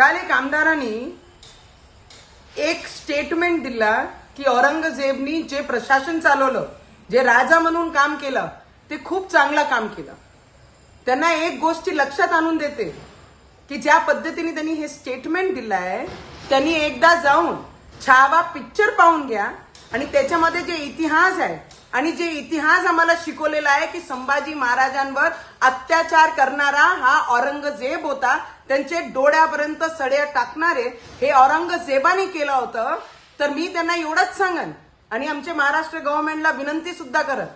काल एक आमदारांनी एक स्टेटमेंट दिला की औरंगजेबनी जे प्रशासन चालवलं, जे राजा म्हणून काम केलं, ते खूप चांगलं काम केलं. त्यांना एक गोष्टी लक्षात आणून देते की ज्या पद्धतीने त्यांनी हे स्टेटमेंट दिलंय, त्यांनी एकदा जाऊन छावा पिक्चर पाहून घ्या आणि त्याच्यामध्ये जे इतिहास आहे आणि जे इतिहास आम्हाला शिकवलेला आहे की संभाजी महाराजांवर अत्याचार करणारा हा औरंगजेब होता, त्यांचे डोळ्यापर्यंत सड्या टाकणारे हे औरंगजेबाने केलं होतं. तर मी त्यांना एवढंच सांगन आणि आमचे महाराष्ट्र गव्हर्नमेंटला विनंती सुद्धा करत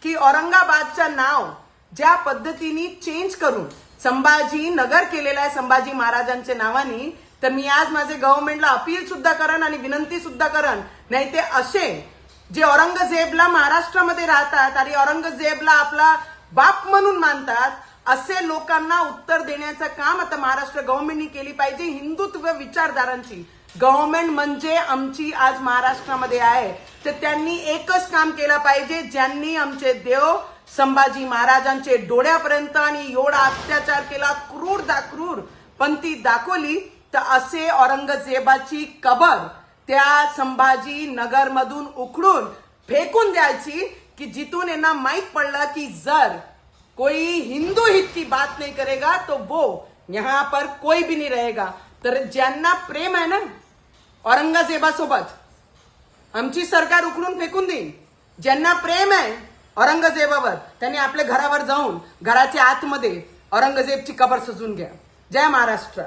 की औरंगाबादचं नाव ज्या पद्धतीने चेंज करून संभाजी नगर केलेलं आहे संभाजी महाराजांच्या नावाने, तर मी आज माझे गव्हर्नमेंटला अपील सुद्धा करन आणि विनंती सुद्धा करन, नाही ते असे जे औरंगजेबला महाराष्ट्रामध्ये राहतात आणि औरंगजेबला आपला बाप म्हणून मानतात, असे लोकांना उत्तर देण्याचं काम आता महाराष्ट्र गव्हर्नमेंटनी केली पाहिजे. हिंदुत्व विचारधारांची गव्हर्नमेंट म्हणजे आमची आज महाराष्ट्रामध्ये आहे, तर त्यांनी एकच काम केलं पाहिजे, ज्यांनी आमचे देव संभाजी महाराजांचे डोळ्यापर्यंत आणि एवढा अत्याचार केला, क्रूर पंथी दाखवली, तर असे औरंगजेबाची कबर त्या संभाजी नगर मधून उखडून फेकून द्यायची की जिथून यांना माहित पडलं की जर कोई हिंदू हित की बात नहीं करेगा तो वो यहाँ पर कोई भी नहीं रहेगा. तर ज्यांना प्रेम आहे ना औरंगजेबासोबत, आमची सरकार उखडून फेकून देईल. ज्यांना प्रेम आहे औरंगजेबावर, त्यांनी आपल्या घरावर जाऊन घराच्या आतमध्ये औरंगजेबची कबर सजून घ्या. जय महाराष्ट्र.